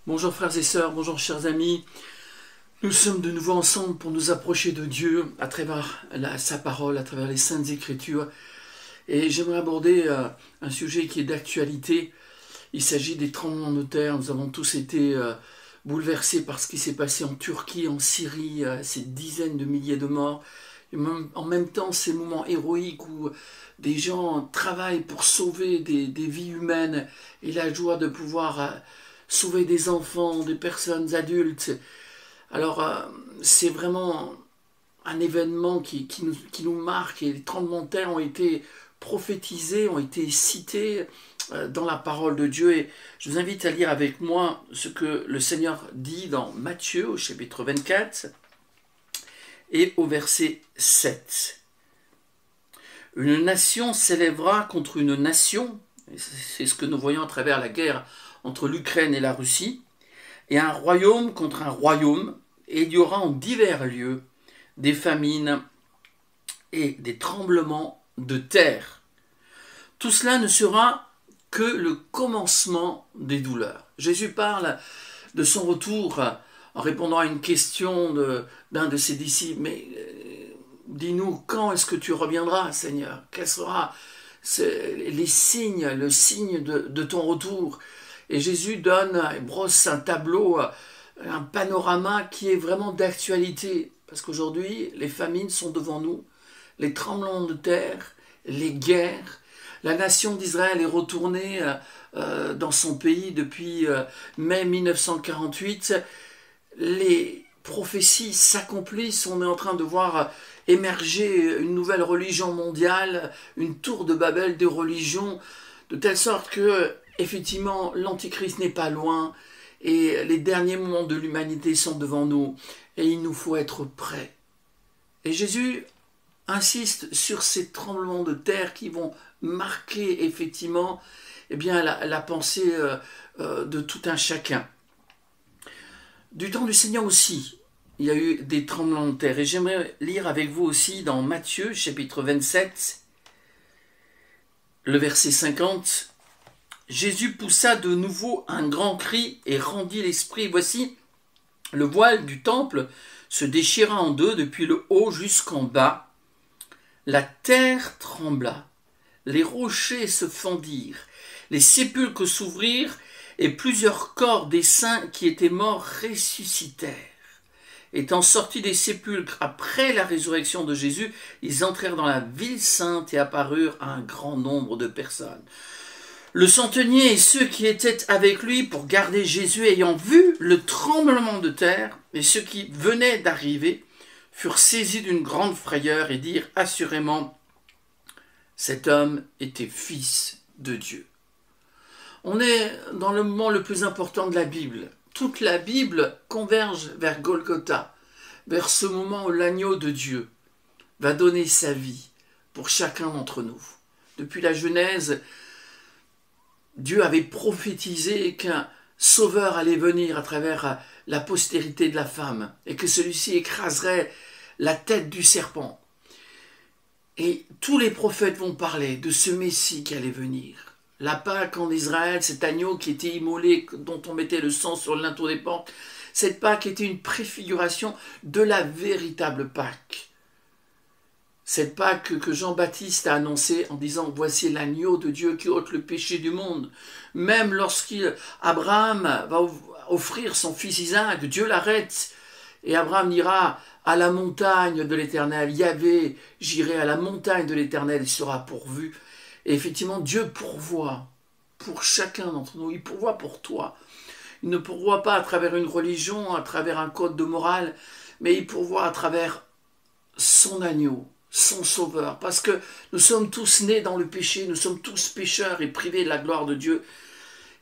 Bonjour frères et sœurs, bonjour chers amis. Nous sommes de nouveau ensemble pour nous approcher de Dieu à travers sa parole, à travers les Saintes Écritures. Et j'aimerais aborder un sujet qui est d'actualité. Il s'agit des tremblements de terre. Nous avons tous été bouleversés par ce qui s'est passé en Turquie, en Syrie, ces dizaines de milliers de morts. Et en même temps, ces moments héroïques où des gens travaillent pour sauver des vies humaines et la joie de pouvoir sauver des enfants, des personnes adultes. Alors, c'est vraiment un événement qui nous marque et les tremblements de terre ont été prophétisés, ont été cités dans la parole de Dieu. Et je vous invite à lire avec moi ce que le Seigneur dit dans Matthieu au chapitre 24 et au verset 7. Une nation s'élèvera contre une nation, c'est ce que nous voyons à travers la guerre entre l'Ukraine et la Russie, et un royaume contre un royaume, et il y aura en divers lieux des famines et des tremblements de terre. Tout cela ne sera que le commencement des douleurs. Jésus parle de son retour en répondant à une question d'un de ses disciples. Mais dis-nous, quand est-ce que tu reviendras, Seigneur? Quels seront les signes, le signe de ton retour? Et Jésus brosse un tableau, un panorama qui est vraiment d'actualité. Parce qu'aujourd'hui, les famines sont devant nous, les tremblements de terre, les guerres. La nation d'Israël est retournée dans son pays depuis mai 1948. Les prophéties s'accomplissent. On est en train de voir émerger une nouvelle religion mondiale, une tour de Babel des religions, de telle sorte que, effectivement, l'Antichrist n'est pas loin et les derniers moments de l'humanité sont devant nous et il nous faut être prêts. Et Jésus insiste sur ces tremblements de terre qui vont marquer effectivement la pensée de tout un chacun. Du temps du Seigneur aussi, il y a eu des tremblements de terre. Et j'aimerais lire avec vous aussi dans Matthieu, chapitre 27, le verset 50. Jésus poussa de nouveau un grand cri et rendit l'esprit. Voici, le voile du temple se déchira en deux depuis le haut jusqu'en bas. La terre trembla, les rochers se fendirent, les sépulcres s'ouvrirent et plusieurs corps des saints qui étaient morts ressuscitèrent. Étant sortis des sépulcres après la résurrection de Jésus, ils entrèrent dans la ville sainte et apparurent à un grand nombre de personnes. Le centenier et ceux qui étaient avec lui pour garder Jésus, ayant vu le tremblement de terre et ceux qui venaient d'arriver, furent saisis d'une grande frayeur et dirent assurément, cet homme était fils de Dieu. On est dans le moment le plus important de la Bible. Toute la Bible converge vers Golgotha, vers ce moment où l'agneau de Dieu va donner sa vie pour chacun d'entre nous. Depuis la Genèse, Dieu avait prophétisé qu'un sauveur allait venir à travers la postérité de la femme et que celui-ci écraserait la tête du serpent. Et tous les prophètes vont parler de ce Messie qui allait venir. La Pâque en Israël, cet agneau qui était immolé, dont on mettait le sang sur le linteau des portes, cette Pâque était une préfiguration de la véritable Pâque. Cette Pâque que Jean-Baptiste a annoncée en disant « Voici l'agneau de Dieu qui ôte le péché du monde ». Même lorsqu'Abraham va offrir son fils Isaac, Dieu l'arrête et Abraham ira à la montagne de l'Éternel. Yahvé, j'irai à la montagne de l'Éternel, il sera pourvu. Et effectivement, Dieu pourvoit pour chacun d'entre nous. Il pourvoit pour toi. Il ne pourvoit pas à travers une religion, à travers un code de morale, mais il pourvoit à travers son agneau, son sauveur. Parce que nous sommes tous nés dans le péché, nous sommes tous pécheurs et privés de la gloire de Dieu.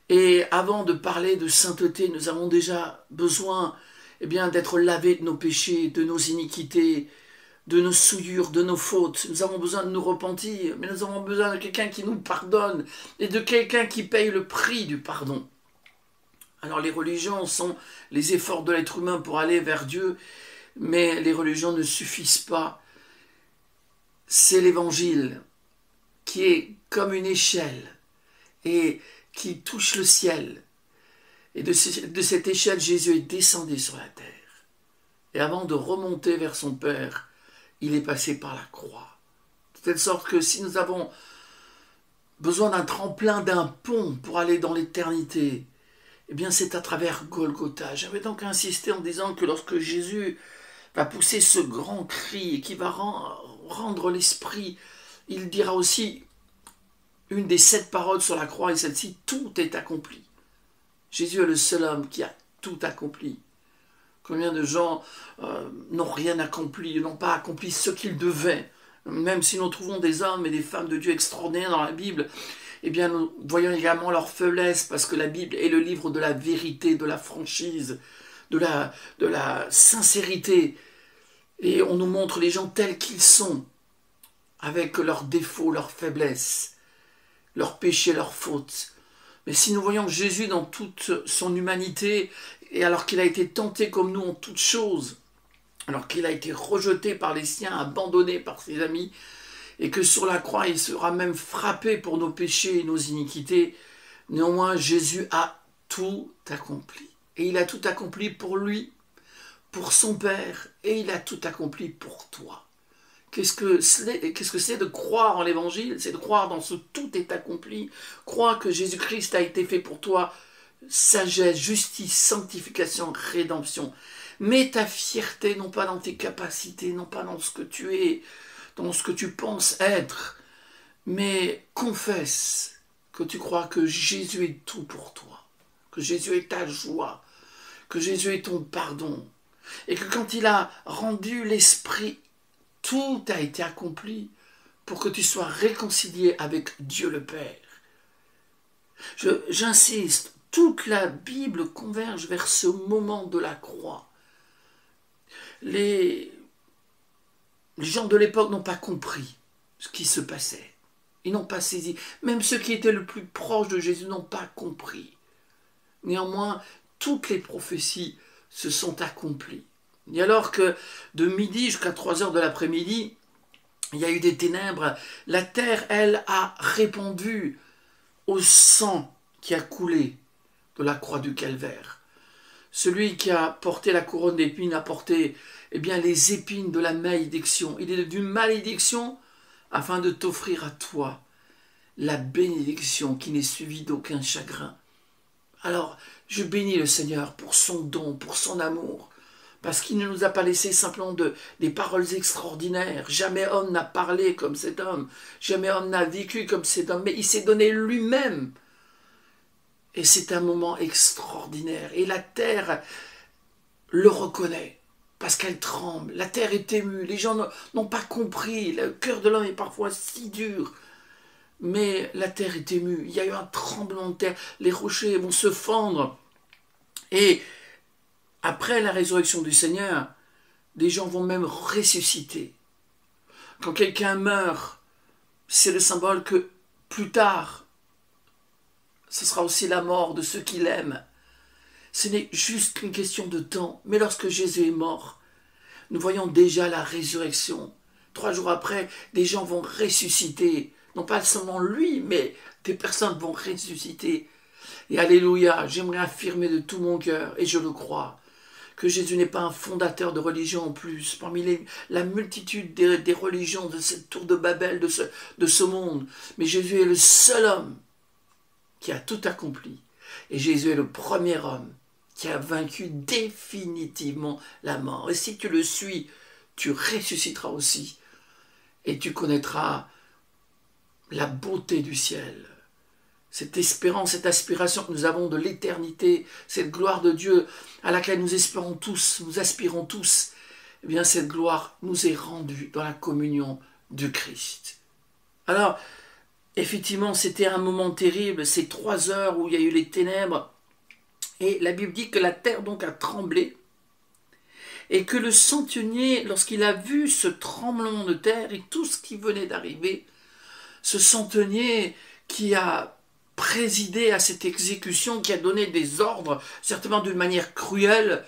Et avant de parler de sainteté, nous avons déjà besoin d'être lavés de nos péchés, de nos iniquités, de nos souillures, de nos fautes. Nous avons besoin de nous repentir, mais nous avons besoin de quelqu'un qui nous pardonne et de quelqu'un qui paye le prix du pardon. Alors les religions sont les efforts de l'être humain pour aller vers Dieu, mais les religions ne suffisent pas. C'est l'Évangile qui est comme une échelle et qui touche le ciel. Et de cette échelle, Jésus est descendu sur la terre. Et avant de remonter vers son Père, il est passé par la croix. De telle sorte que si nous avons besoin d'un tremplin, d'un pont pour aller dans l'éternité, eh bien c'est à travers Golgotha. J'avais donc insisté en disant que lorsque Jésus va pousser ce grand cri et qui va rendre l'esprit, il dira aussi une des 7 paroles sur la croix, et celle-ci, tout est accompli. Jésus est le seul homme qui a tout accompli. Combien de gens n'ont rien accompli, n'ont pas accompli ce qu'ils devaient. Même si nous trouvons des hommes et des femmes de Dieu extraordinaires dans la Bible, eh bien nous voyons également leur faiblesse, parce que la Bible est le livre de la vérité, de la franchise, de la sincérité. Et on nous montre les gens tels qu'ils sont, avec leurs défauts, leurs faiblesses, leurs péchés, leurs fautes. Mais si nous voyons Jésus dans toute son humanité, et alors qu'il a été tenté comme nous en toutes choses, alors qu'il a été rejeté par les siens, abandonné par ses amis, et que sur la croix, il sera même frappé pour nos péchés et nos iniquités, néanmoins, Jésus a tout accompli. Et il a tout accompli pour lui, pour son Père, et il a tout accompli pour toi. Qu'est-ce que c'est de croire en l'Évangile? C'est de croire dans ce tout est accompli, croire que Jésus-Christ a été fait pour toi, sagesse, justice, sanctification, rédemption. Mets ta fierté non pas dans tes capacités, non pas dans ce que tu es, dans ce que tu penses être, mais confesse que tu crois que Jésus est tout pour toi, que Jésus est ta joie, que Jésus est ton pardon, et que quand il a rendu l'Esprit, tout a été accompli pour que tu sois réconcilié avec Dieu le Père. J'insiste, toute la Bible converge vers ce moment de la croix. Les gens de l'époque n'ont pas compris ce qui se passait. Ils n'ont pas saisi. Même ceux qui étaient le plus proches de Jésus n'ont pas compris. Néanmoins, toutes les prophéties se sont accomplies. Et alors que de midi jusqu'à 3 heures de l'après-midi, il y a eu des ténèbres, la terre, elle, a répondu au sang qui a coulé de la croix du calvaire. Celui qui a porté la couronne d'épines a porté les épines de la malédiction. Il est devenu malédiction afin de t'offrir à toi la bénédiction qui n'est suivie d'aucun chagrin. Alors, je bénis le Seigneur pour son don, pour son amour, parce qu'il ne nous a pas laissé simplement des paroles extraordinaires. Jamais homme n'a parlé comme cet homme, jamais homme n'a vécu comme cet homme, mais il s'est donné lui-même. Et c'est un moment extraordinaire. Et la terre le reconnaît, parce qu'elle tremble. La terre est émue, les gens n'ont pas compris. Le cœur de l'homme est parfois si dur. Mais la terre est émue. Il y a eu un tremblement de terre. Les rochers vont se fendre. Et après la résurrection du Seigneur, des gens vont même ressusciter. Quand quelqu'un meurt, c'est le symbole que plus tard, ce sera aussi la mort de ceux qui l'aiment. Ce n'est juste qu'une question de temps. Mais lorsque Jésus est mort, nous voyons déjà la résurrection. 3 jours après, des gens vont ressusciter. Non pas seulement lui, mais des personnes vont ressusciter. Et alléluia, j'aimerais affirmer de tout mon cœur, et je le crois, que Jésus n'est pas un fondateur de religion en plus, parmi la multitude des religions de cette tour de Babel, de ce monde. Mais Jésus est le seul homme qui a tout accompli. Et Jésus est le premier homme qui a vaincu définitivement la mort. Et si tu le suis, tu ressusciteras aussi. Et tu connaîtras la beauté du ciel. Cette espérance, cette aspiration que nous avons de l'éternité, cette gloire de Dieu à laquelle nous espérons tous, nous aspirons tous, eh bien cette gloire nous est rendue dans la communion du Christ. Alors, effectivement, c'était un moment terrible, ces 3 heures où il y a eu les ténèbres, et la Bible dit que la terre donc a tremblé, et que le centenier, lorsqu'il a vu ce tremblement de terre et tout ce qui venait d'arriver, ce centenier qui a présidé à cette exécution, qui a donné des ordres, certainement d'une manière cruelle,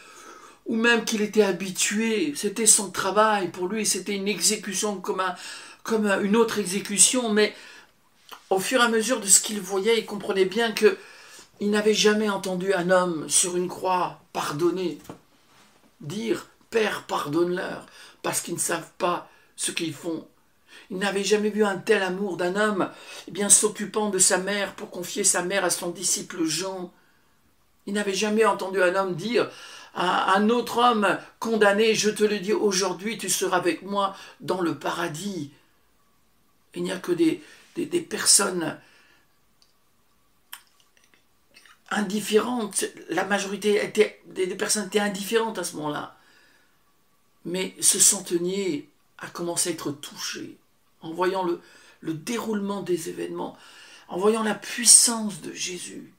ou même qu'il était habitué, c'était son travail, pour lui c'était une exécution comme une autre exécution, mais au fur et à mesure de ce qu'il voyait, il comprenait bien que Il n'avait jamais entendu un homme sur une croix pardonner, dire « Père, pardonne-leur » parce qu'ils ne savent pas ce qu'ils font. Il n'avait jamais vu un tel amour d'un homme s'occupant de sa mère pour confier sa mère à son disciple Jean. Il n'avait jamais entendu un homme dire à un autre homme condamné « Je te le dis aujourd'hui, tu seras avec moi dans le paradis ». Il n'y a que des personnes indifférentes. La majorité des personnes étaient indifférentes à ce moment-là. Mais ce centenier a commencé à être touché en voyant le déroulement des événements, en voyant la puissance de Jésus.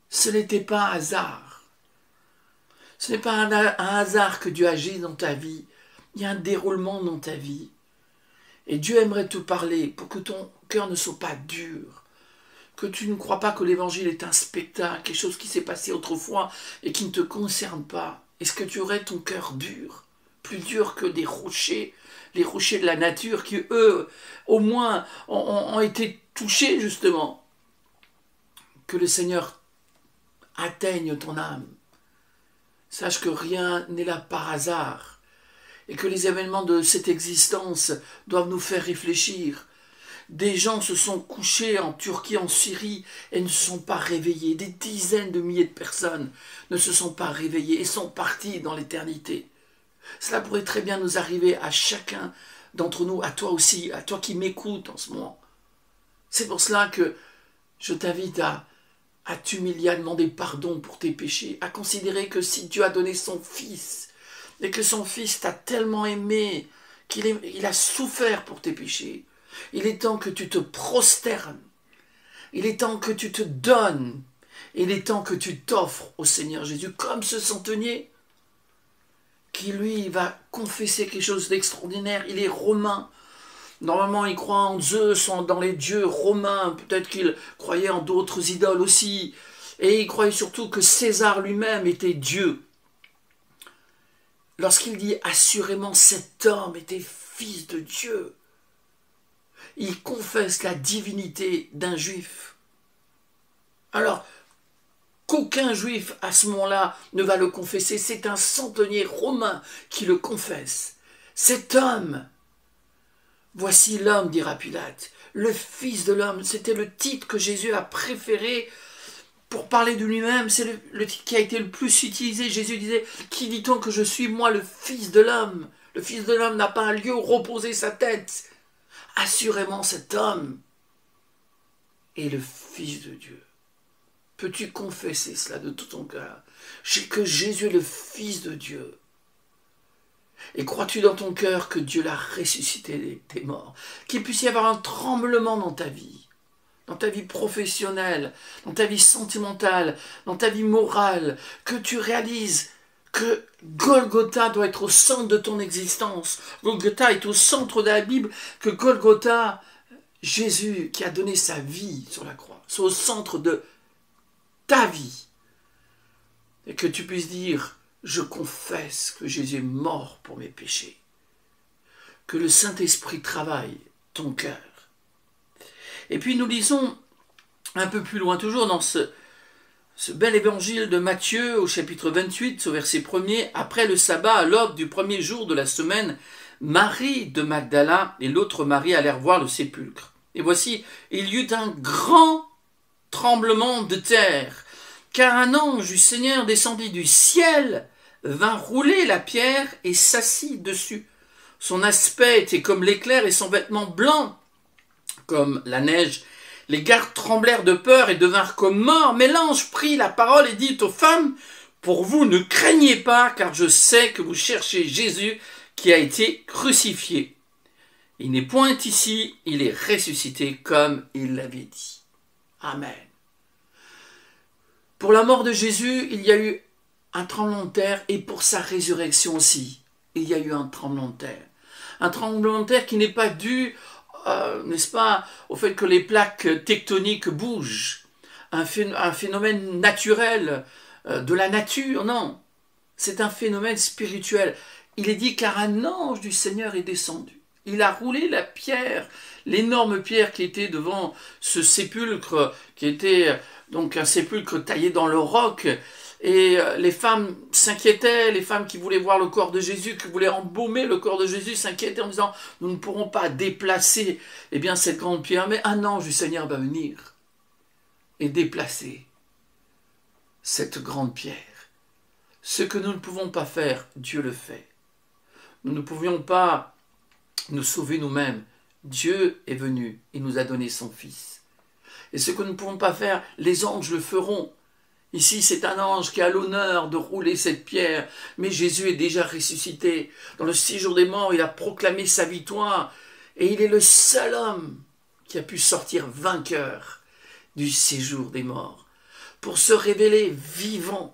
Ce n'était pas un hasard. Ce n'est pas un hasard que Dieu agit dans ta vie. Il y a un déroulement dans ta vie. Et Dieu aimerait te parler pour que ton cœur ne soit pas dur, que tu ne crois pas que l'évangile est un spectacle, quelque chose qui s'est passé autrefois et qui ne te concerne pas. Est-ce que tu aurais ton cœur dur, plus dur que des rochers, les rochers de la nature qui, eux, au moins, ont été touchés, justement? Que le Seigneur atteigne ton âme. Sache que rien n'est là par hasard et que les événements de cette existence doivent nous faire réfléchir. Des gens se sont couchés en Turquie, en Syrie, et ne se sont pas réveillés. Des dizaines de milliers de personnes ne se sont pas réveillées et sont partis dans l'éternité. Cela pourrait très bien nous arriver à chacun d'entre nous, à toi aussi, à toi qui m'écoutes en ce moment. C'est pour cela que je t'invite à t'humilier, à demander pardon pour tes péchés, à considérer que si Dieu a donné son Fils, et que son Fils t'a tellement aimé, qu'il a souffert pour tes péchés, il est temps que tu te prosternes, il est temps que tu te donnes, il est temps que tu t'offres au Seigneur Jésus, comme ce centenier, qui lui va confesser quelque chose d'extraordinaire. Il est romain. Normalement, il croit en Zeus, dans les dieux romains. Peut-être qu'il croyait en d'autres idoles aussi. Et il croyait surtout que César lui-même était Dieu. Lorsqu'il dit « assurément cet homme était fils de Dieu », il confesse la divinité d'un juif. Alors, qu'aucun juif à ce moment-là ne va le confesser, c'est un centenier romain qui le confesse. Cet homme, voici l'homme, dira Pilate, le fils de l'homme. C'était le titre que Jésus a préféré pour parler de lui-même. C'est le titre qui a été le plus utilisé. Jésus disait, qui dit-on que je suis, moi, le fils de l'homme? Le fils de l'homme n'a pas un lieu où reposer sa tête. Assurément, cet homme est le fils de Dieu. Peux-tu confesser cela de tout ton cœur? Que Jésus est le Fils de Dieu. Et crois-tu dans ton cœur que Dieu l'a ressuscité des morts? Qu'il puisse y avoir un tremblement dans ta vie professionnelle, dans ta vie sentimentale, dans ta vie morale, que tu réalises que Golgotha doit être au centre de ton existence. Golgotha est au centre de la Bible, que Golgotha, Jésus qui a donné sa vie sur la croix, soit au centre de ta vie, et que tu puisses dire, je confesse que Jésus est mort pour mes péchés, que le Saint-Esprit travaille ton cœur. Et puis nous lisons un peu plus loin, toujours dans ce bel évangile de Matthieu, au chapitre 28, au verset 1er, après le sabbat, à l'aube du premier jour de la semaine, Marie de Magdala et l'autre Marie allèrent voir le sépulcre. Et voici, il y eut un grand tremblement de terre, car un ange du Seigneur descendit du ciel, vint rouler la pierre et s'assit dessus. Son aspect était comme l'éclair et son vêtement blanc comme la neige. Les gardes tremblèrent de peur et devinrent comme morts, mais l'ange prit la parole et dit aux femmes, « Pour vous, ne craignez pas, car je sais que vous cherchez Jésus qui a été crucifié. Il n'est point ici, il est ressuscité comme il l'avait dit. » Amen. Pour la mort de Jésus, il y a eu un tremblement de terre, et pour sa résurrection aussi, il y a eu un tremblement de terre. Un tremblement de terre qui n'est pas dû, n'est-ce pas, au fait que les plaques tectoniques bougent, un phénomène naturel de la nature, non. C'est un phénomène spirituel. Il est dit car un ange du Seigneur est descendu. Il a roulé la pierre, l'énorme pierre qui était devant ce sépulcre, qui était donc un sépulcre taillé dans le roc. Et les femmes s'inquiétaient, les femmes qui voulaient voir le corps de Jésus, qui voulaient embaumer le corps de Jésus, s'inquiétaient en disant, nous ne pourrons pas déplacer cette grande pierre, mais un ange du Seigneur va venir et déplacer cette grande pierre. Ce que nous ne pouvons pas faire, Dieu le fait. Nous ne pouvions pas nous sauver nous-mêmes. Dieu est venu, il nous a donné son Fils. Et ce que nous ne pouvons pas faire, les anges le feront. Ici, c'est un ange qui a l'honneur de rouler cette pierre, mais Jésus est déjà ressuscité. Dans le séjour des morts, il a proclamé sa victoire, et il est le seul homme qui a pu sortir vainqueur du séjour des morts, pour se révéler vivant.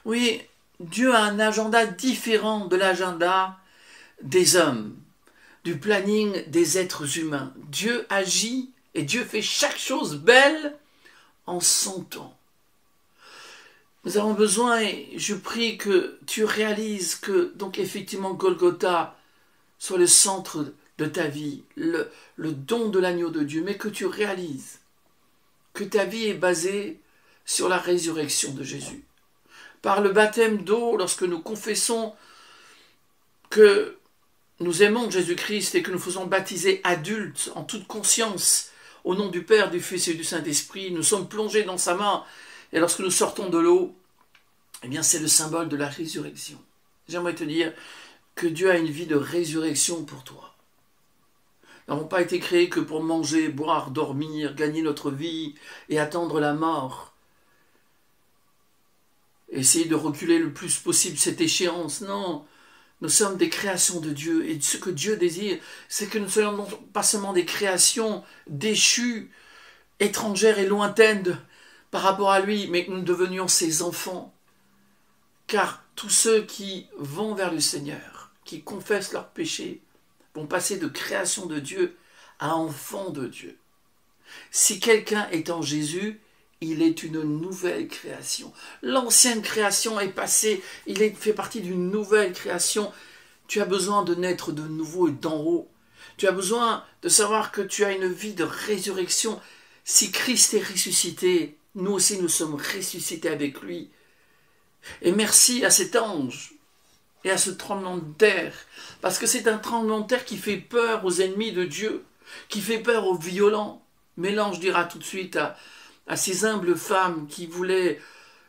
Oui, Dieu a un agenda différent de l'agenda des hommes, du planning des êtres humains. Dieu agit et Dieu fait chaque chose belle en son temps. Nous avons besoin, et je prie que tu réalises que, donc effectivement, Golgotha soit le centre de ta vie, le don de l'agneau de Dieu, mais que tu réalises que ta vie est basée sur la résurrection de Jésus. Par le baptême d'eau, lorsque nous confessons que nous aimons Jésus-Christ et que nous faisons baptiser adultes en toute conscience, au nom du Père, du Fils et du Saint-Esprit, nous sommes plongés dans sa main. Et lorsque nous sortons de l'eau, c'est le symbole de la résurrection. J'aimerais te dire que Dieu a une vie de résurrection pour toi. Nous n'avons pas été créés que pour manger, boire, dormir, gagner notre vie et attendre la mort. Essayer de reculer le plus possible cette échéance. Non, nous sommes des créations de Dieu. Et ce que Dieu désire, c'est que nous ne soyons pas seulement des créations déchues, étrangères et lointaines par rapport à lui, mais que nous devenions ses enfants. Car tous ceux qui vont vers le Seigneur, qui confessent leurs péchés, vont passer de création de Dieu à enfant de Dieu. Si quelqu'un est en Jésus, il est une nouvelle création. L'ancienne création est passée, il fait partie d'une nouvelle création. Tu as besoin de naître de nouveau et d'en haut. Tu as besoin de savoir que tu as une vie de résurrection. Si Christ est ressuscité, nous aussi nous sommes ressuscités avec lui. Et merci à cet ange et à ce tremblement de terre, parce que c'est un tremblement de terre qui fait peur aux ennemis de Dieu, qui fait peur aux violents. Mais l'ange dira tout de suite à ces humbles femmes qui voulaient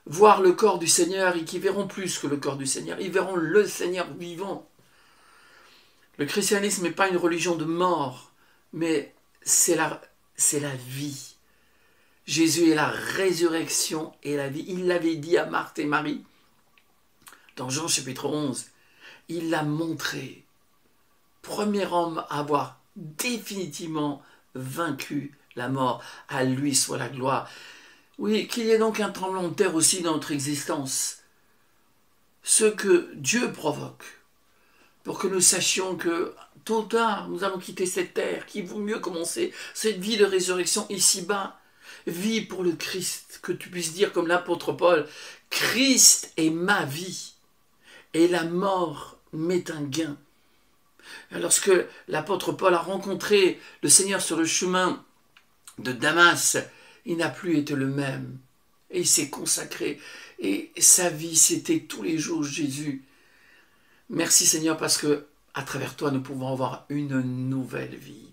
voir le corps du Seigneur et qui verront plus que le corps du Seigneur, ils verront le Seigneur vivant. Le christianisme n'est pas une religion de mort, mais c'est la vie. Jésus est la résurrection et la vie. Il l'avait dit à Marthe et Marie dans Jean chapitre 11. Il l'a montré. Premier homme à avoir définitivement vaincu la mort. À lui soit la gloire. Oui, qu'il y ait donc un tremblement de terre aussi dans notre existence. Ce que Dieu provoque, pour que nous sachions que tôt ou tard, nous allons quitter cette terre, qu'il vaut mieux commencer cette vie de résurrection ici-bas. Vis pour le Christ, que tu puisses dire comme l'apôtre Paul, Christ est ma vie, et la mort m'est un gain. Lorsque l'apôtre Paul a rencontré le Seigneur sur le chemin de Damas, il n'a plus été le même, et il s'est consacré, et sa vie c'était tous les jours Jésus. Merci Seigneur, parce que à travers toi nous pouvons avoir une nouvelle vie.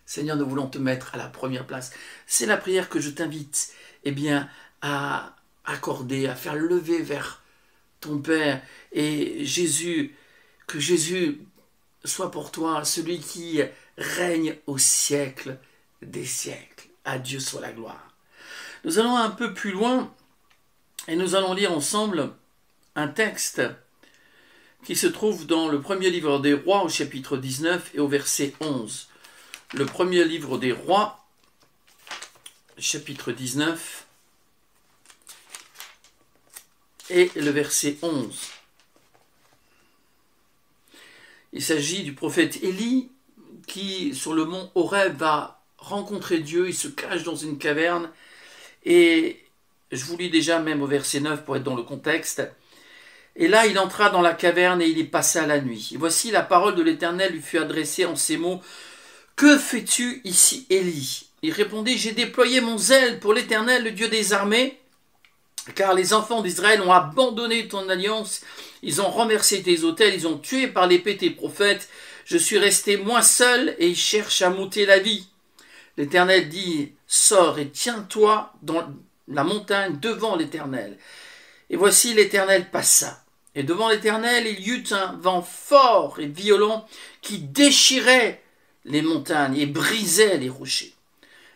Seigneur, nous voulons te mettre à la première place. C'est la prière que je t'invite à accorder, à faire lever vers ton Père. Et Jésus, que Jésus soit pour toi celui qui règne au siècle des siècles. À Dieu soit la gloire. Nous allons un peu plus loin et nous allons lire ensemble un texte qui se trouve dans le premier livre des Rois au chapitre 19 et au verset 11. Le premier livre des Rois, chapitre 19, et le verset 11. Il s'agit du prophète Élie qui, sur le mont Horeb, va rencontrer Dieu. Il se cache dans une caverne. Et je vous lis déjà même au verset 9 pour être dans le contexte. Et là, il entra dans la caverne et il y passa la nuit. Et voici la parole de l'Éternel lui fut adressée en ces mots. « Que fais-tu ici, Élie » il répondit, j'ai déployé mon zèle pour l'Éternel, le Dieu des armées, car les enfants d'Israël ont abandonné ton alliance, ils ont renversé tes autels, ils ont tué par l'épée tes prophètes. Je suis resté moi seul et ils cherchent à m'ôter la vie. L'Éternel dit, sors et tiens-toi dans la montagne devant l'Éternel. Et voici l'Éternel passa. Et devant l'Éternel, il y eut un vent fort et violent qui déchirait les montagnes et brisait les rochers.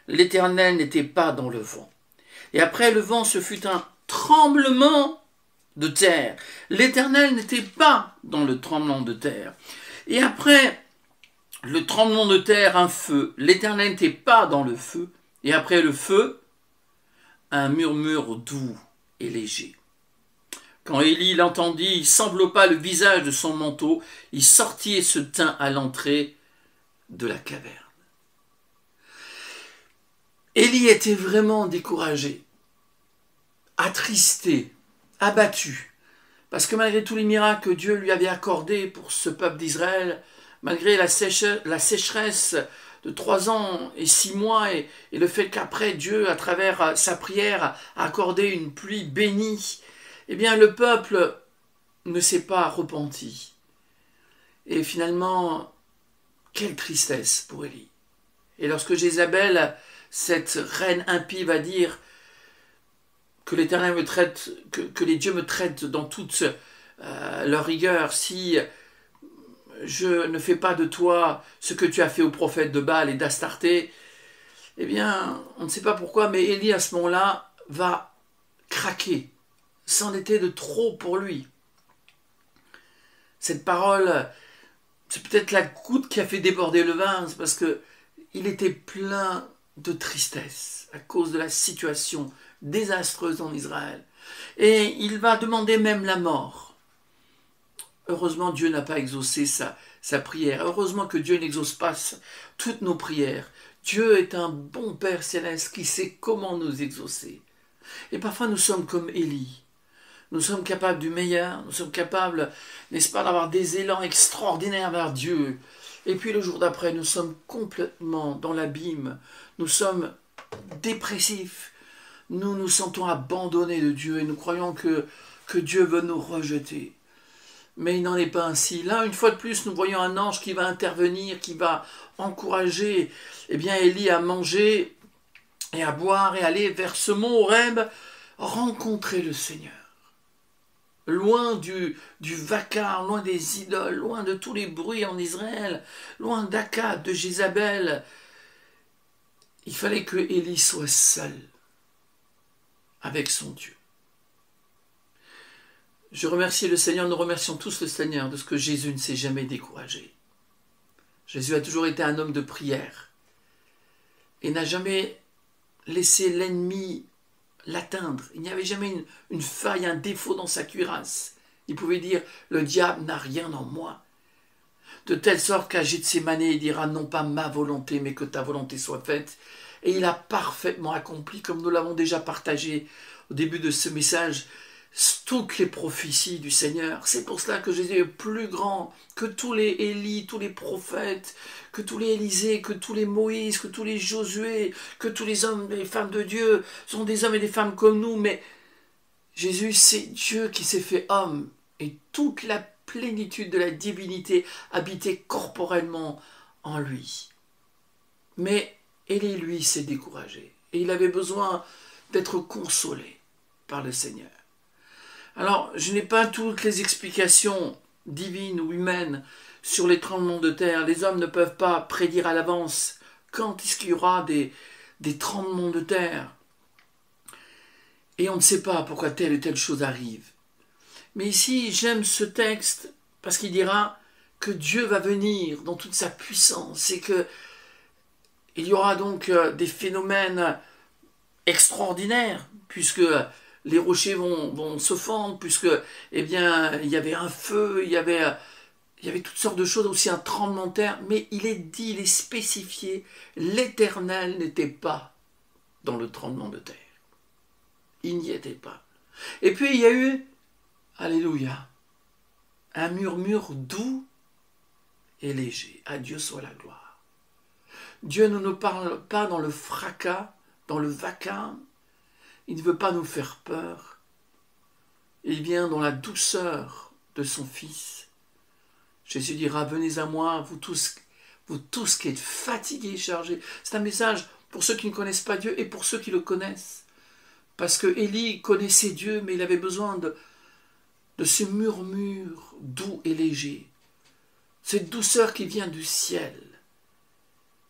L'Éternel n'était pas dans le vent. Et après le vent, ce fut un tremblement de terre. L'Éternel n'était pas dans le tremblement de terre. Et après le tremblement de terre, un feu. L'Éternel n'était pas dans le feu. Et après le feu, un murmure doux et léger. Quand Élie l'entendit, il s'enveloppa le visage de son manteau, il sortit et se tint à l'entrée de la caverne. Élie était vraiment découragé, attristé, abattu, parce que malgré tous les miracles que Dieu lui avait accordés pour ce peuple d'Israël, malgré la sécheresse de 3 ans et 6 mois, et le fait qu'après Dieu, à travers sa prière, a accordé une pluie bénie, eh bien le peuple ne s'est pas repenti. Et finalement, quelle tristesse pour Élie. Et lorsque Jézabel, cette reine impie, va dire que l'Éternel me traite, que les dieux me traitent dans toute leur rigueur, si je ne fais pas de toi ce que tu as fait aux prophètes de Baal et d'Astarté, eh bien, on ne sait pas pourquoi, mais Élie, à ce moment-là, va craquer. C'en était de trop pour lui. Cette parole, c'est peut-être la goutte qui a fait déborder le vase, parce que il était plein de tristesse à cause de la situation désastreuse en Israël. Et il va demander même la mort. Heureusement, Dieu n'a pas exaucé sa prière. Heureusement que Dieu n'exauce pas toutes nos prières. Dieu est un bon Père céleste qui sait comment nous exaucer. Et parfois, nous sommes comme Élie. Nous sommes capables du meilleur, nous sommes capables, n'est-ce pas, d'avoir des élans extraordinaires vers Dieu. Et puis le jour d'après, nous sommes complètement dans l'abîme, nous sommes dépressifs, nous nous sentons abandonnés de Dieu et nous croyons que Dieu veut nous rejeter. Mais il n'en est pas ainsi. Là, une fois de plus, nous voyons un ange qui va intervenir, qui va encourager Élie à manger et à boire et aller vers ce mont Horeb, rencontrer le Seigneur. Loin du vacarme, loin des idoles, loin de tous les bruits en Israël, loin d'Akab, de Jézabel. Il fallait que Élie soit seul avec son Dieu. Je remercie le Seigneur, nous remercions tous le Seigneur de ce que Jésus ne s'est jamais découragé. Jésus a toujours été un homme de prière et n'a jamais laissé l'ennemi l'atteindre. Il n'y avait jamais une faille, un défaut dans sa cuirasse. Il pouvait dire, le diable n'a rien en moi. De telle sorte qu'à Gethsémane, il dira, non pas ma volonté, mais que ta volonté soit faite. Et il a parfaitement accompli, comme nous l'avons déjà partagé au début de ce message, toutes les prophéties du Seigneur. C'est pour cela que Jésus est plus grand que tous les Élie, tous les prophètes, que tous les Élisée, que tous les Moïse, que tous les Josué, que tous les hommes et les femmes de Dieu sont des hommes et des femmes comme nous, mais Jésus, c'est Dieu qui s'est fait homme, et toute la plénitude de la divinité habitait corporellement en lui. Mais Élie, lui, s'est découragé, et il avait besoin d'être consolé par le Seigneur. Alors, je n'ai pas toutes les explications divines ou humaines sur les tremblements de terre. Les hommes ne peuvent pas prédire à l'avance quand est-ce qu'il y aura des tremblements de terre. Et on ne sait pas pourquoi telle et telle chose arrive. Mais ici, j'aime ce texte parce qu'il dira que Dieu va venir dans toute sa puissance et qu'il y aura donc des phénomènes extraordinaires, puisque les rochers vont se fendre, puisque il y avait un feu, il y avait toutes sortes de choses, aussi un tremblement de terre, mais il est dit, il est spécifié, l'Éternel n'était pas dans le tremblement de terre. Il n'y était pas. Et puis il y a eu, alléluia, un murmure doux et léger. À Dieu soit la gloire. Dieu ne nous parle pas dans le fracas, dans le vacarme. Il ne veut pas nous faire peur. Il vient dans la douceur de son Fils. Jésus dira, venez à moi, vous tous qui êtes fatigués et chargés. C'est un message pour ceux qui ne connaissent pas Dieu et pour ceux qui le connaissent. Parce que Élie connaissait Dieu, mais il avait besoin de ce murmure doux et léger. Cette douceur qui vient du ciel.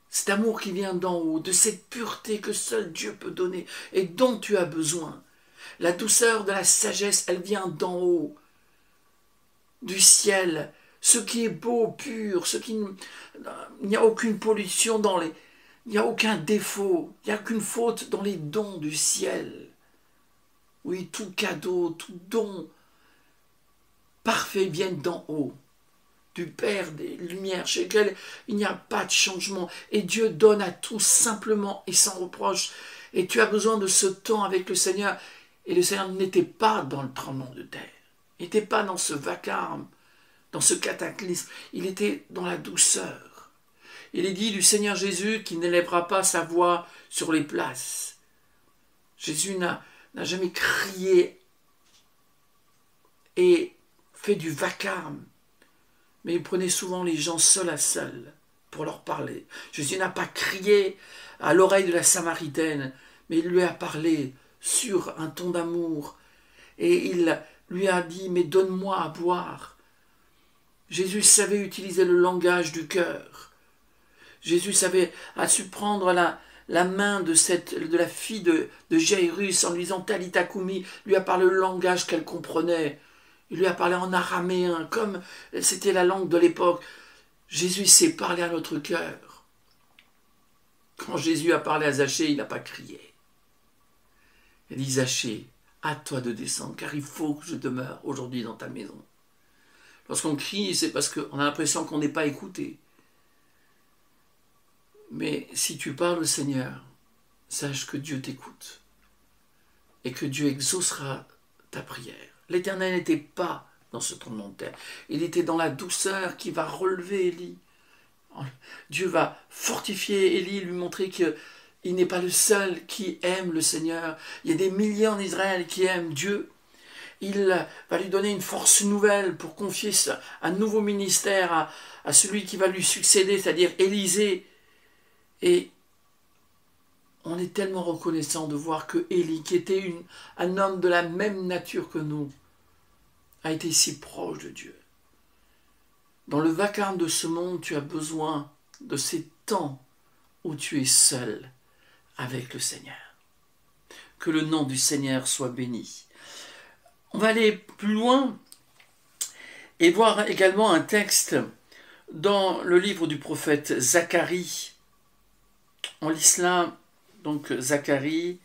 Cet amour qui vient d'en haut, de cette pureté que seul Dieu peut donner et dont tu as besoin. La douceur de la sagesse, elle vient d'en haut, du ciel. Ce qui est beau, pur, il n'y a aucune pollution il n'y a aucun défaut, il n'y a aucune faute dans les dons du ciel. Oui, tout cadeau, tout don parfait vient d'en haut, du Père des Lumières, chez lequel il n'y a pas de changement. Et Dieu donne à tous simplement et sans reproche. Et tu as besoin de ce temps avec le Seigneur. Et le Seigneur n'était pas dans le tremblement de terre. Il n'était pas dans ce vacarme, dans ce cataclysme. Il était dans la douceur. Il est dit du Seigneur Jésus qu'il n'élèvera pas sa voix sur les places. Jésus n'a jamais crié et fait du vacarme. Mais il prenait souvent les gens seul à seul pour leur parler. Jésus n'a pas crié à l'oreille de la Samaritaine, mais il lui a parlé sur un ton d'amour. Et il lui a dit, mais donne-moi à boire. Jésus savait utiliser le langage du cœur. Jésus a su prendre la main de la fille de Jairus en lui disant, Talita Koumi, lui a parlé le langage qu'elle comprenait. Il lui a parlé en araméen, comme c'était la langue de l'époque. Jésus sait parler à notre cœur. Quand Jésus a parlé à Zachée, il n'a pas crié. Il a dit, Zachée, à toi de descendre, car il faut que je demeure aujourd'hui dans ta maison. Lorsqu'on crie, c'est parce qu'on a l'impression qu'on n'est pas écouté. Mais si tu parles au Seigneur, sache que Dieu t'écoute et que Dieu exaucera ta prière. L'Éternel n'était pas dans ce tremblement de terre. Il était dans la douceur qui va relever Élie. Dieu va fortifier Élie, lui montrer qu'il n'est pas le seul qui aime le Seigneur. Il y a des milliers en Israël qui aiment Dieu. Il va lui donner une force nouvelle pour confier un nouveau ministère à celui qui va lui succéder, c'est-à-dire Élisée. Et on est tellement reconnaissant de voir que Élie, qui était un homme de la même nature que nous, a été si proche de Dieu. Dans le vacarme de ce monde, tu as besoin de ces temps où tu es seul avec le Seigneur. Que le nom du Seigneur soit béni. On va aller plus loin et voir également un texte dans le livre du prophète Zacharie. On lit cela, donc Zacharie,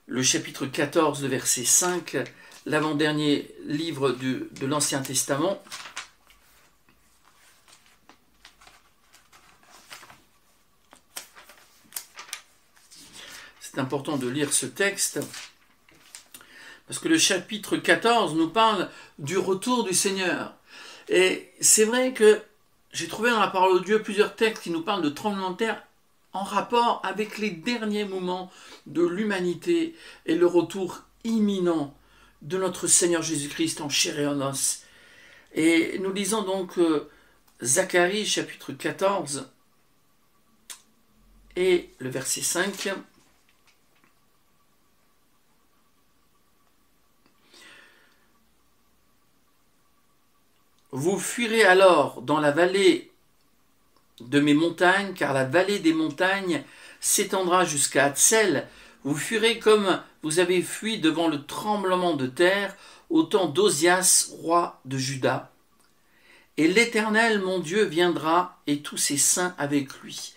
le chapitre 14, le verset 5, l'avant-dernier livre de l'Ancien Testament. C'est important de lire ce texte, parce que le chapitre 14 nous parle du retour du Seigneur. Et c'est vrai que j'ai trouvé dans la parole de Dieu plusieurs textes qui nous parlent de tremblement de terre en rapport avec les derniers moments de l'humanité et le retour imminent de notre Seigneur Jésus-Christ en chair et en os. Et nous lisons donc Zacharie chapitre 14 et le verset 5. Vous fuirez alors dans la vallée de mes montagnes, car la vallée des montagnes s'étendra jusqu'à Hatsel. Vous fuirez comme vous avez fui devant le tremblement de terre au temps d'Osias, roi de Juda. Et l'Éternel, mon Dieu, viendra et tous ses saints avec lui.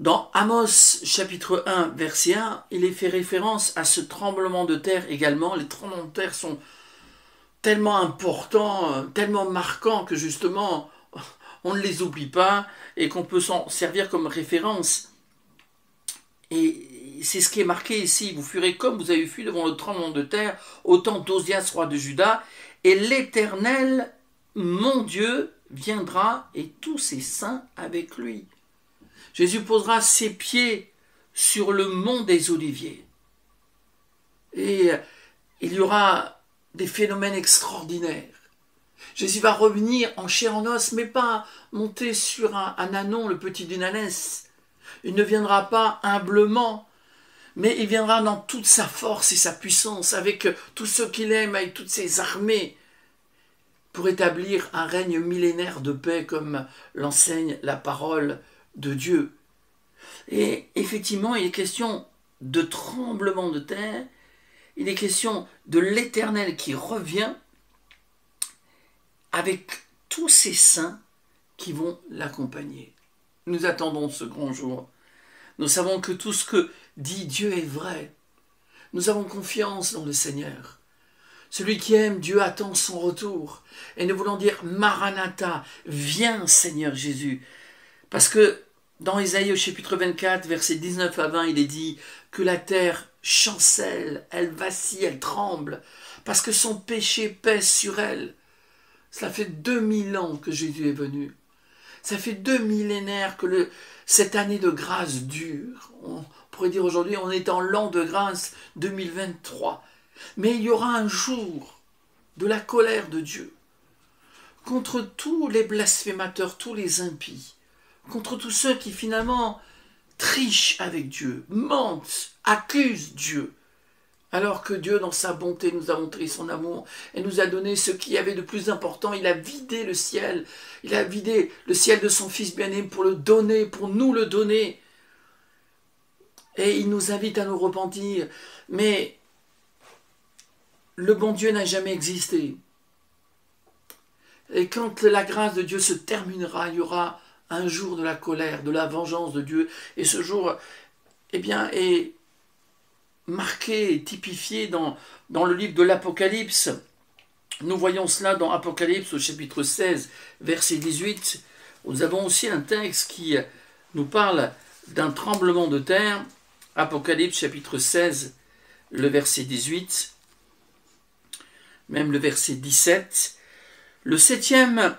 Dans Amos chapitre 1, verset 1, il est fait référence à ce tremblement de terre également. Les tremblements de terre sont tellement importants, tellement marquants que justement on ne les oublie pas et qu'on peut s'en servir comme référence. Et c'est ce qui est marqué ici. Vous fuirez comme vous avez fui devant le tremblement de terre au temps d'Osias, roi de Juda, et l'Éternel, mon Dieu, viendra et tous ses saints avec lui. Jésus posera ses pieds sur le mont des Oliviers. Et il y aura des phénomènes extraordinaires. Jésus va revenir en chair en os, mais pas monter sur un ânon, le petit d'une ânesse. Il ne viendra pas humblement, mais il viendra dans toute sa force et sa puissance, avec tous ceux qu'il aime, avec toutes ses armées, pour établir un règne millénaire de paix, comme l'enseigne la parole de Dieu. Et effectivement, il est question de tremblement de terre, il est question de l'Éternel qui revient avec tous ses saints qui vont l'accompagner. Nous attendons ce grand jour. Nous savons que tout ce que dit Dieu est vrai. Nous avons confiance dans le Seigneur. Celui qui aime Dieu attend son retour. Et nous voulons dire Maranatha, viens Seigneur Jésus. Parce que dans Ésaïe au chapitre 24, versets 19 à 20, il est dit que la terre chancelle, elle vacille, elle tremble, parce que son péché pèse sur elle. Cela fait 2000 ans que Jésus est venu. Ça fait 2 millénaires que cette année de grâce dure. On pourrait dire aujourd'hui, on est en l'an de grâce 2023. Mais il y aura un jour de la colère de Dieu contre tous les blasphémateurs, tous les impies, contre tous ceux qui finalement trichent avec Dieu, mentent, accusent Dieu. Alors que Dieu, dans sa bonté, nous a montré son amour et nous a donné ce qu'il y avait de plus important. Il a vidé le ciel. Il a vidé le ciel de son Fils bien-aimé pour le donner, pour nous le donner. Et il nous invite à nous repentir. Mais le bon Dieu n'a jamais existé. Et quand la grâce de Dieu se terminera, il y aura un jour de la colère, de la vengeance de Dieu. Et ce jour, eh bien, est marqué et typifié dans le livre de l'Apocalypse. Nous voyons cela dans Apocalypse au chapitre 16, verset 18. Nous avons aussi un texte qui nous parle d'un tremblement de terre. Apocalypse chapitre 16, le verset 18, même le verset 17. Le 7e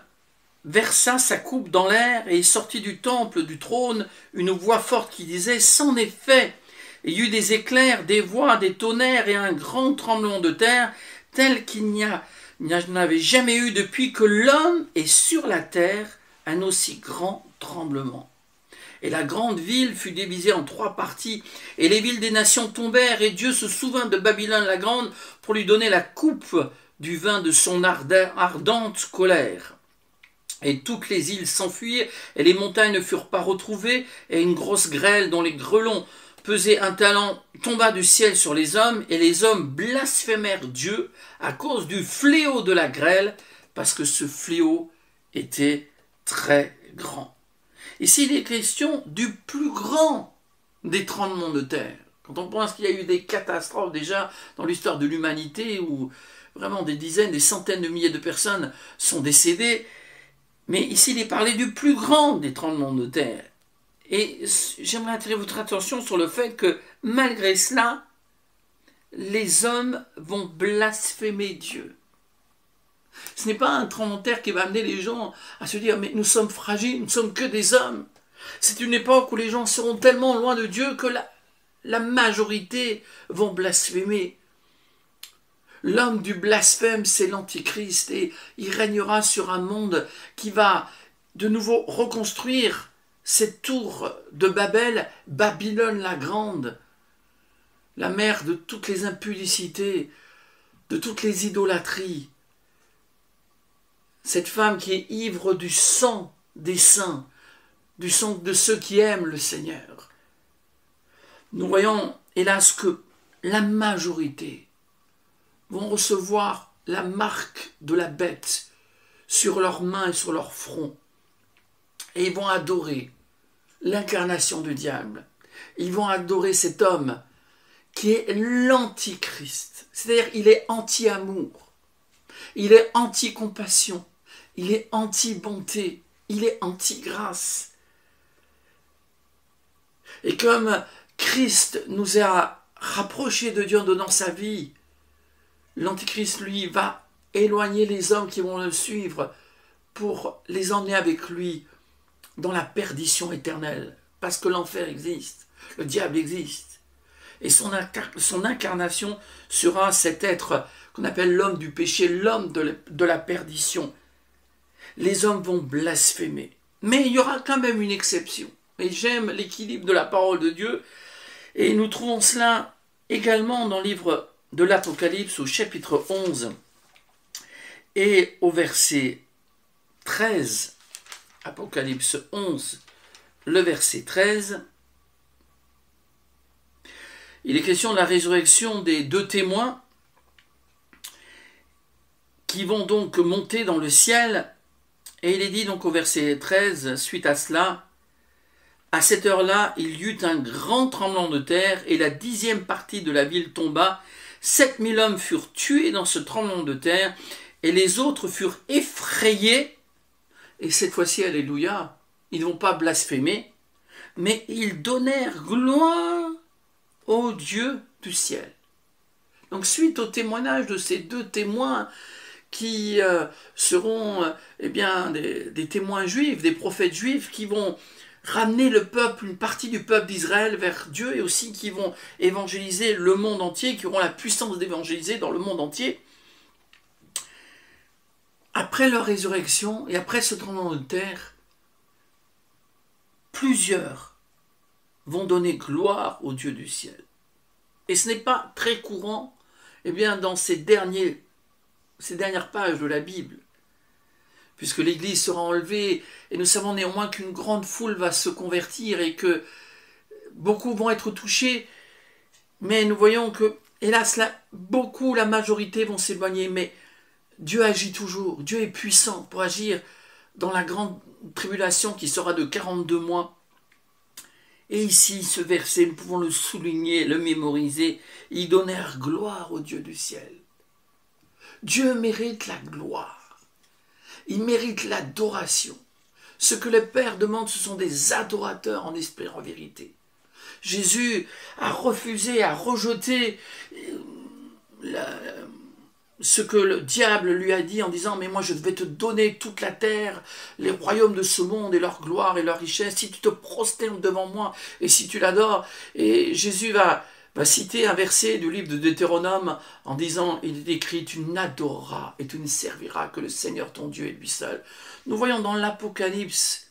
versa sa coupe dans l'air et sortit du temple du trône une voix forte qui disait « C'en est fait !» Et il y eut des éclairs, des voix, des tonnerres et un grand tremblement de terre, tel qu'il n'y en avait jamais eu depuis que l'homme est sur la terre, un aussi grand tremblement. Et la grande ville fut divisée en 3 parties, et les villes des nations tombèrent, et Dieu se souvint de Babylone la grande pour lui donner la coupe du vin de son ardente colère. Et toutes les îles s'enfuirent, et les montagnes ne furent pas retrouvées, et une grosse grêle dont les grêlons pesait un talent, tomba du ciel sur les hommes, et les hommes blasphémèrent Dieu à cause du fléau de la grêle, parce que ce fléau était très grand. Ici, il est question du plus grand des tremblements de terre. Quand on pense qu'il y a eu des catastrophes déjà dans l'histoire de l'humanité, où vraiment des dizaines, des centaines de milliers de personnes sont décédées, mais ici, il est parlé du plus grand des tremblements de terre. Et j'aimerais attirer votre attention sur le fait que, malgré cela, les hommes vont blasphémer Dieu. Ce n'est pas un tremblement de terre qui va amener les gens à se dire « mais nous sommes fragiles, nous ne sommes que des hommes ». C'est une époque où les gens seront tellement loin de Dieu que la majorité vont blasphémer. L'homme du blasphème, c'est l'Antichrist, et il régnera sur un monde qui va de nouveau reconstruire cette tour de Babel, Babylone la grande, la mère de toutes les impudicités, de toutes les idolâtries. Cette femme qui est ivre du sang des saints, du sang de ceux qui aiment le Seigneur. Nous voyons, hélas, que la majorité vont recevoir la marque de la bête sur leurs mains et sur leur front. Et ils vont adorer l'incarnation du diable. Ils vont adorer cet homme qui est l'antichrist. C'est-à-dire il est anti-amour, il est anti-compassion, il est anti-bonté, il est anti-grâce. Et comme Christ nous a rapprochés de Dieu en donnant sa vie, l'antichrist, lui, va éloigner les hommes qui vont le suivre pour les emmener avec lui dans la perdition éternelle. parce que l'enfer existe, le diable existe. Et son incarnation sera cet être qu'on appelle l'homme du péché, l'homme de la perdition. Les hommes vont blasphémer. Mais il y aura quand même une exception. Et j'aime l'équilibre de la parole de Dieu. Et nous trouvons cela également dans le livre de l'Apocalypse au chapitre 11 et au verset 13. Apocalypse 11, le verset 13. Il est question de la résurrection des deux témoins qui vont donc monter dans le ciel. Et il est dit donc au verset 13, suite à cela, « À cette heure-là, il y eut un grand tremblement de terre, et la 10e partie de la ville tomba. 7000 hommes furent tués dans ce tremblement de terre, et les autres furent effrayés. » Et cette fois-ci, alléluia, ils ne vont pas blasphémer, mais ils donnèrent gloire au Dieu du ciel. Donc suite au témoignage de ces deux témoins, qui seront eh bien, des témoins juifs, des prophètes juifs qui vont ramener le peuple, une partie du peuple d'Israël vers Dieu et aussi qui vont évangéliser le monde entier, qui auront la puissance d'évangéliser dans le monde entier. Après leur résurrection et après ce tremblement de terre, plusieurs vont donner gloire au Dieu du ciel. Et ce n'est pas très courant eh bien, dans ces dernières pages de la Bible, puisque l'Église sera enlevée, et nous savons néanmoins qu'une grande foule va se convertir et que beaucoup vont être touchés, mais nous voyons que, hélas, la majorité vont s'éloigner, mais Dieu agit toujours, Dieu est puissant pour agir dans la grande tribulation qui sera de 42 mois. Et ici, ce verset, nous pouvons le souligner, le mémoriser, ils donnèrent gloire au Dieu du ciel. Dieu mérite la gloire. Il mérite l'adoration. Ce que le Père demande, ce sont des adorateurs en esprit et en vérité. Jésus a refusé, a rejeté ce que le diable lui a dit en disant « Mais moi je vais te donner toute la terre, les royaumes de ce monde et leur gloire et leur richesse, si tu te prosternes devant moi et si tu l'adores. » Et Jésus va citer un verset du livre de Deutéronome en disant, il est écrit, tu n'adoreras et tu ne serviras que le Seigneur ton Dieu et lui seul. Nous voyons dans l'Apocalypse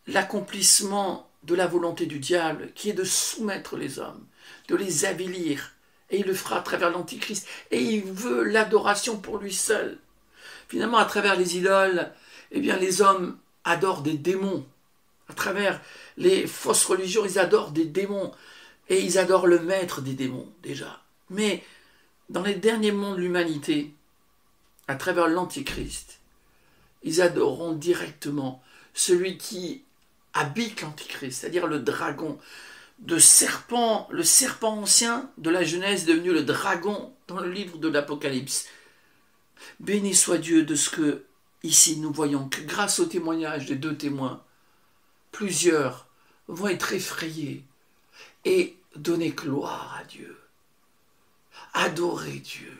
l'accomplissement de la volonté du diable qui est de soumettre les hommes, de les avilir, et il le fera à travers l'Antichrist, et il veut l'adoration pour lui seul. Finalement, à travers les idoles, eh bien, les hommes adorent des démons. À travers les fausses religions, ils adorent des démons. Et ils adorent le maître des démons, déjà. Mais dans les derniers mondes de l'humanité, à travers l'Antichrist, ils adoreront directement celui qui habite l'Antichrist, c'est-à-dire le dragon, le serpent ancien de la Genèse est devenu le dragon dans le livre de l'Apocalypse. Béni soit Dieu de ce que, ici, nous voyons que grâce au témoignage des deux témoins, plusieurs vont être effrayés et donner gloire à Dieu, adorer Dieu.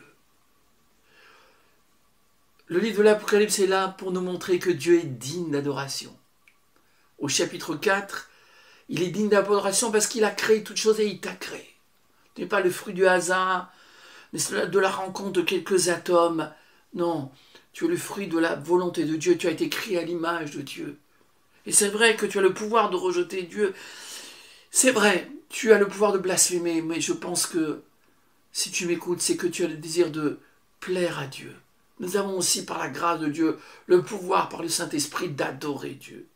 Le livre de l'Apocalypse est là pour nous montrer que Dieu est digne d'adoration. Au chapitre 4, il est digne d'adoration parce qu'il a créé toutes choses et il t'a créé. Tu n'es pas le fruit du hasard, de la rencontre de quelques atomes. Non, tu es le fruit de la volonté de Dieu, tu as été créé à l'image de Dieu. Et c'est vrai que tu as le pouvoir de rejeter Dieu. C'est vrai, tu as le pouvoir de blasphémer, mais je pense que si tu m'écoutes, c'est que tu as le désir de plaire à Dieu. Nous avons aussi, par la grâce de Dieu, le pouvoir, par le Saint-Esprit, d'adorer Dieu,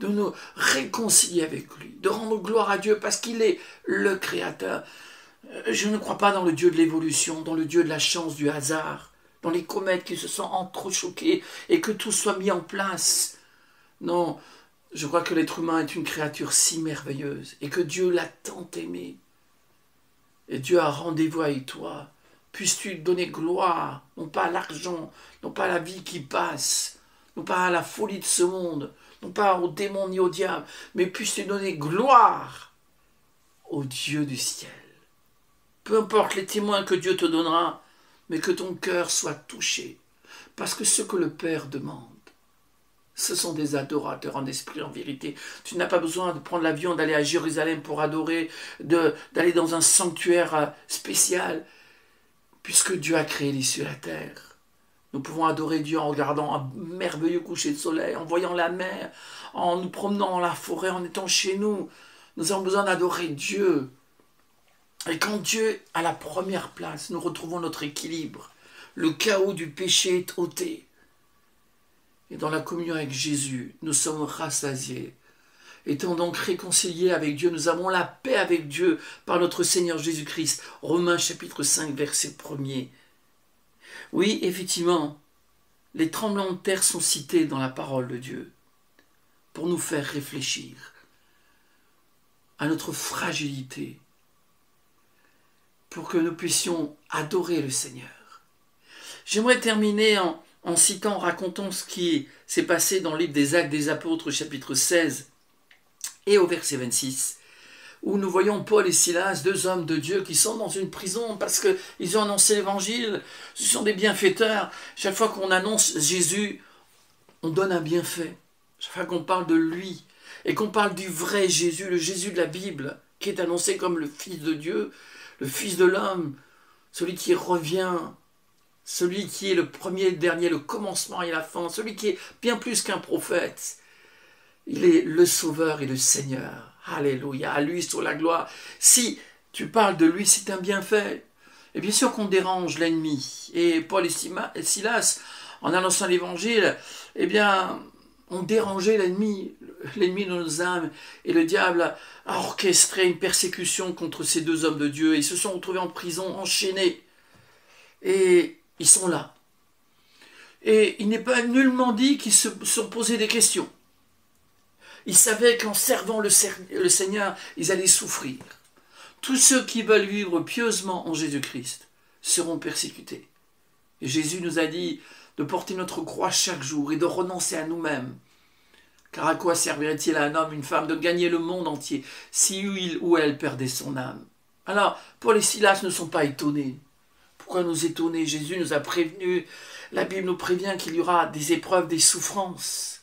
de nous réconcilier avec lui, de rendre gloire à Dieu parce qu'il est le Créateur. Je ne crois pas dans le Dieu de l'évolution, dans le Dieu de la chance, du hasard, dans les comètes qui se sont entrechoquées et que tout soit mis en place. Non, je crois que l'être humain est une créature si merveilleuse et que Dieu l'a tant aimé. Et Dieu a rendez-vous avec toi. Puisses-tu donner gloire, non pas à l'argent, non pas à la vie qui passe, non pas à la folie de ce monde, non pas aux démons ni au diable, mais puisses-tu donner gloire au Dieu du ciel. Peu importe les témoins que Dieu te donnera, mais que ton cœur soit touché, parce que ce que le Père demande, Ce sont des adorateurs en esprit, en vérité. Tu n'as pas besoin de prendre l'avion, d'aller à Jérusalem pour adorer, d'aller dans un sanctuaire spécial, puisque Dieu a créé les cieux et la terre. Nous pouvons adorer Dieu en regardant un merveilleux coucher de soleil, en voyant la mer, en nous promenant dans la forêt, en étant chez nous. Nous avons besoin d'adorer Dieu. Et quand Dieu a la première place, nous retrouvons notre équilibre. Le chaos du péché est ôté. Et dans la communion avec Jésus, nous sommes rassasiés. Étant donc réconciliés avec Dieu, nous avons la paix avec Dieu par notre Seigneur Jésus-Christ. Romains chapitre 5, verset 1er. Oui, effectivement, les tremblements de terre sont cités dans la parole de Dieu pour nous faire réfléchir à notre fragilité, pour que nous puissions adorer le Seigneur. J'aimerais terminer en citant, racontant ce qui s'est passé dans le livre des Actes des Apôtres, chapitre 16, et au verset 26, où nous voyons Paul et Silas, deux hommes de Dieu qui sont dans une prison parce qu'ils ont annoncé l'évangile. Ce sont des bienfaiteurs. Chaque fois qu'on annonce Jésus, on donne un bienfait. Chaque fois qu'on parle de lui et qu'on parle du vrai Jésus, le Jésus de la Bible, qui est annoncé comme le Fils de Dieu, le Fils de l'homme, celui qui revient, celui qui est le premier, le dernier, le commencement et la fin, celui qui est bien plus qu'un prophète. Il est le Sauveur et le Seigneur. Alléluia, à lui soit la gloire. Si tu parles de lui, c'est un bienfait. Et bien sûr qu'on dérange l'ennemi. Et Paul et Silas, en annonçant l'évangile, eh bien, ont dérangé l'ennemi de nos âmes. Et le diable a orchestré une persécution contre ces deux hommes de Dieu. Ils se sont retrouvés en prison, enchaînés. Et ils sont là. Et il n'est pas nullement dit qu'ils se sont posés des questions. Ils savaient qu'en servant le Seigneur, ils allaient souffrir. Tous ceux qui veulent vivre pieusement en Jésus-Christ seront persécutés. Et Jésus nous a dit de porter notre croix chaque jour et de renoncer à nous-mêmes. Car à quoi servirait-il à un homme, une femme, de gagner le monde entier si il ou elle perdait son âme? Alors, Paul et Silas ne sont pas étonnés. Pourquoi nous étonner? Jésus nous a prévenus. La Bible nous prévient qu'il y aura des épreuves, des souffrances.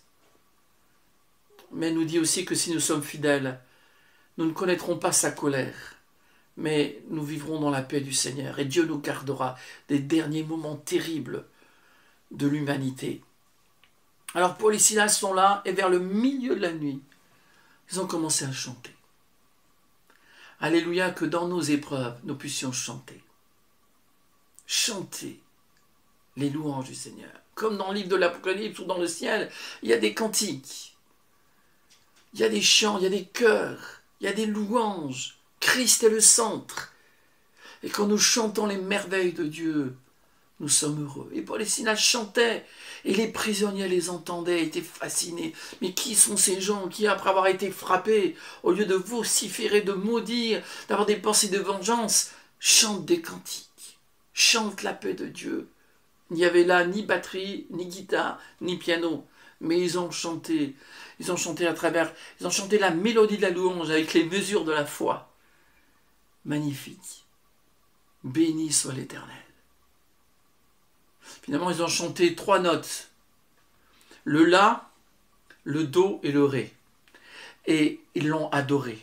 Mais elle nous dit aussi que si nous sommes fidèles, nous ne connaîtrons pas sa colère, mais nous vivrons dans la paix du Seigneur. Et Dieu nous gardera des derniers moments terribles de l'humanité. Alors Paul et Silas sont là, et vers le milieu de la nuit, ils ont commencé à chanter. Alléluia, que dans nos épreuves, nous puissions chanter. Chanter les louanges du Seigneur. Comme dans le livre de l'Apocalypse ou dans le ciel, il y a des cantiques. Il y a des chants, il y a des chœurs, il y a des louanges. Christ est le centre. Et quand nous chantons les merveilles de Dieu, nous sommes heureux. Et Paul et Silas chantaient, et les prisonniers les entendaient, étaient fascinés. Mais qui sont ces gens qui, après avoir été frappés, au lieu de vociférer, de maudire, d'avoir des pensées de vengeance, chantent des cantiques, chantent la paix de Dieu? Il n'y avait là ni batterie, ni guitare, ni piano, mais ils ont chanté ils ont chanté la mélodie de la louange avec les mesures de la foi. Magnifique. Béni soit l'Éternel. Finalement, ils ont chanté 3 notes. Le La, le Do et le Ré. Et ils l'ont adoré.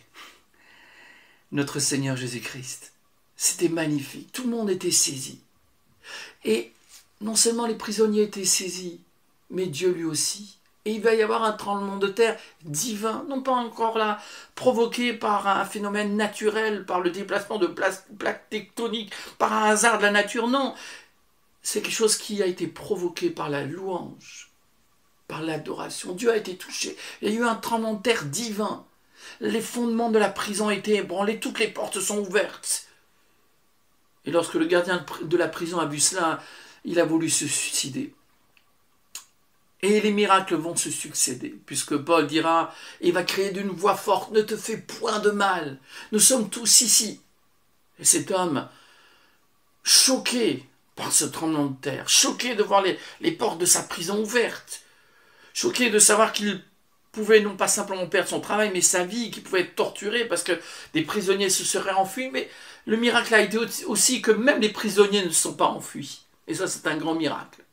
Notre Seigneur Jésus-Christ. C'était magnifique. Tout le monde était saisi. Et non seulement les prisonniers étaient saisis, mais Dieu lui aussi. Et il va y avoir un tremblement de terre divin, non pas encore là provoqué par un phénomène naturel, par le déplacement de plaques tectoniques, par un hasard de la nature, non. C'est quelque chose qui a été provoqué par la louange, par l'adoration. Dieu a été touché. Il y a eu un tremblement de terre divin. Les fondements de la prison ont été ébranlés, toutes les portes sont ouvertes. Et lorsque le gardien de la prison a vu cela, il a voulu se suicider. Et les miracles vont se succéder, puisque Paul dira, il va crier d'une voix forte, ne te fais point de mal, nous sommes tous ici. Et cet homme, choqué par ce tremblement de terre, choqué de voir les portes de sa prison ouvertes, choqué de savoir qu'il pouvait non pas simplement perdre son travail, mais sa vie, qu'il pouvait être torturé parce que des prisonniers se seraient enfuis, mais le miracle a été aussi que même les prisonniers ne se sont pas enfuis. Et ça, c'est un grand miracle.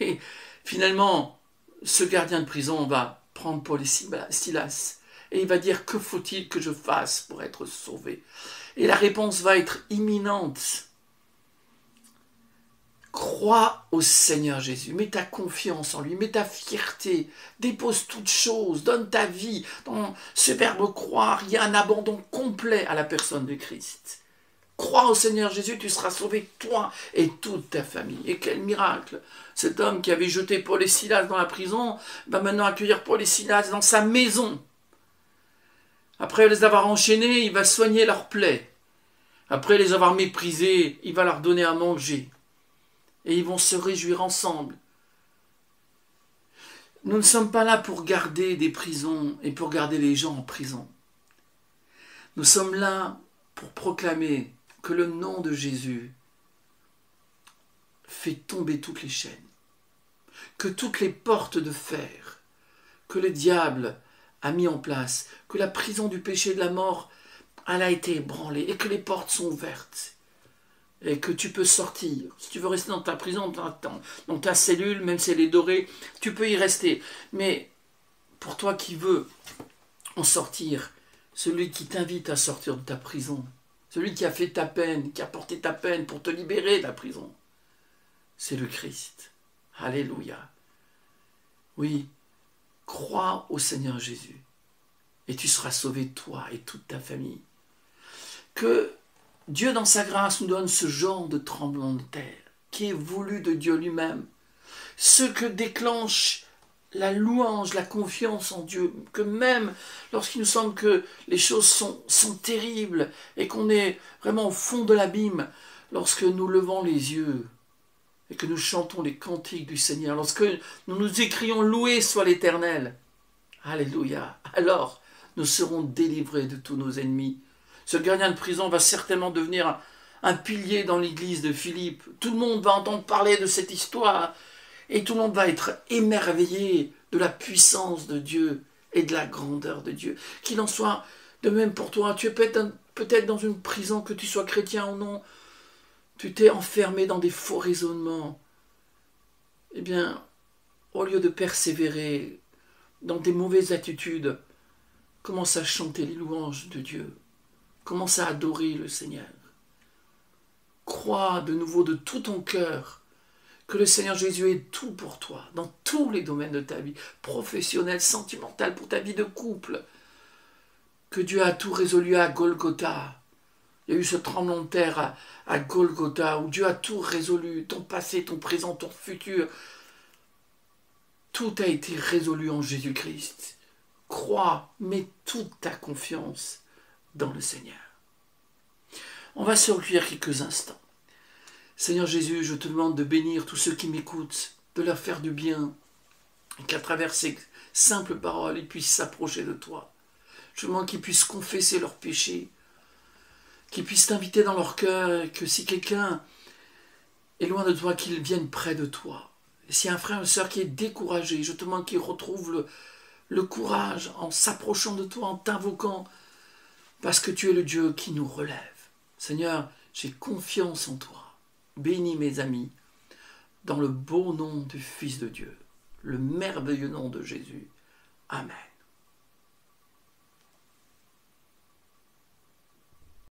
Et finalement, ce gardien de prison va prendre Paul et Silas et il va dire, que faut-il que je fasse pour être sauvé? Et la réponse va être imminente. Crois au Seigneur Jésus, mets ta confiance en lui, mets ta fierté, dépose toutes choses, donne ta vie. Dans ce verbe croire, il y a un abandon complet à la personne de Christ. Crois au Seigneur Jésus, tu seras sauvé, toi et toute ta famille. Et quel miracle! Cet homme qui avait jeté Paul et Silas dans la prison va maintenant accueillir Paul et Silas dans sa maison. Après les avoir enchaînés, il va soigner leurs plaies. Après les avoir méprisés, il va leur donner à manger. Et ils vont se réjouir ensemble. Nous ne sommes pas là pour garder des prisons et pour garder les gens en prison. Nous sommes là pour proclamer que le nom de Jésus fait tomber toutes les chaînes, que toutes les portes de fer que le diable a mis en place, que la prison du péché et de la mort, elle a été ébranlée et que les portes sont ouvertes. Et que tu peux sortir. Si tu veux rester dans ta prison, dans ta cellule, même si elle est dorée, tu peux y rester. Mais pour toi qui veux en sortir, celui qui t'invite à sortir de ta prison, celui qui a fait ta peine, qui a porté ta peine pour te libérer de la prison, c'est le Christ. Alléluia. Oui, crois au Seigneur Jésus et tu seras sauvé, toi et toute ta famille. Que Dieu, dans sa grâce, nous donne ce genre de tremblement de terre qui est voulu de Dieu lui-même. Ce que déclenche la louange, la confiance en Dieu, que même lorsqu'il nous semble que les choses sont terribles et qu'on est vraiment au fond de l'abîme, lorsque nous levons les yeux et que nous chantons les cantiques du Seigneur, lorsque nous nous écrions « Loué soit l'Éternel », alléluia, alors nous serons délivrés de tous nos ennemis. Ce gardien de prison va certainement devenir un pilier dans l'église de Philippe. Tout le monde va entendre parler de cette histoire et tout le monde va être émerveillé de la puissance de Dieu et de la grandeur de Dieu. Qu'il en soit de même pour toi. Tu es peut-être dans une prison, que tu sois chrétien ou non. Tu t'es enfermé dans des faux raisonnements. Eh bien, au lieu de persévérer dans des mauvaises attitudes, commence à chanter les louanges de Dieu. Commence à adorer le Seigneur. Crois de nouveau de tout ton cœur que le Seigneur Jésus est tout pour toi, dans tous les domaines de ta vie, professionnelle, sentimentale, pour ta vie de couple, que Dieu a tout résolu à Golgotha. Il y a eu ce tremblement de terre à Golgotha, où Dieu a tout résolu, ton passé, ton présent, ton futur. Tout a été résolu en Jésus-Christ. Crois, mets toute ta confiance dans le Seigneur. On va se recueillir quelques instants. Seigneur Jésus, je te demande de bénir tous ceux qui m'écoutent, de leur faire du bien, et qu'à travers ces simples paroles, ils puissent s'approcher de toi. Je demande qu'ils puissent confesser leurs péchés, qu'ils puissent t'inviter dans leur cœur, et que si quelqu'un est loin de toi, qu'il vienne près de toi. Et s'il y a un frère ou une sœur qui est découragé, je te demande qu'il retrouve le courage en s'approchant de toi, en t'invoquant, parce que tu es le Dieu qui nous relève. Seigneur, j'ai confiance en toi. Bénis mes amis, dans le beau nom du Fils de Dieu, le merveilleux nom de Jésus. Amen.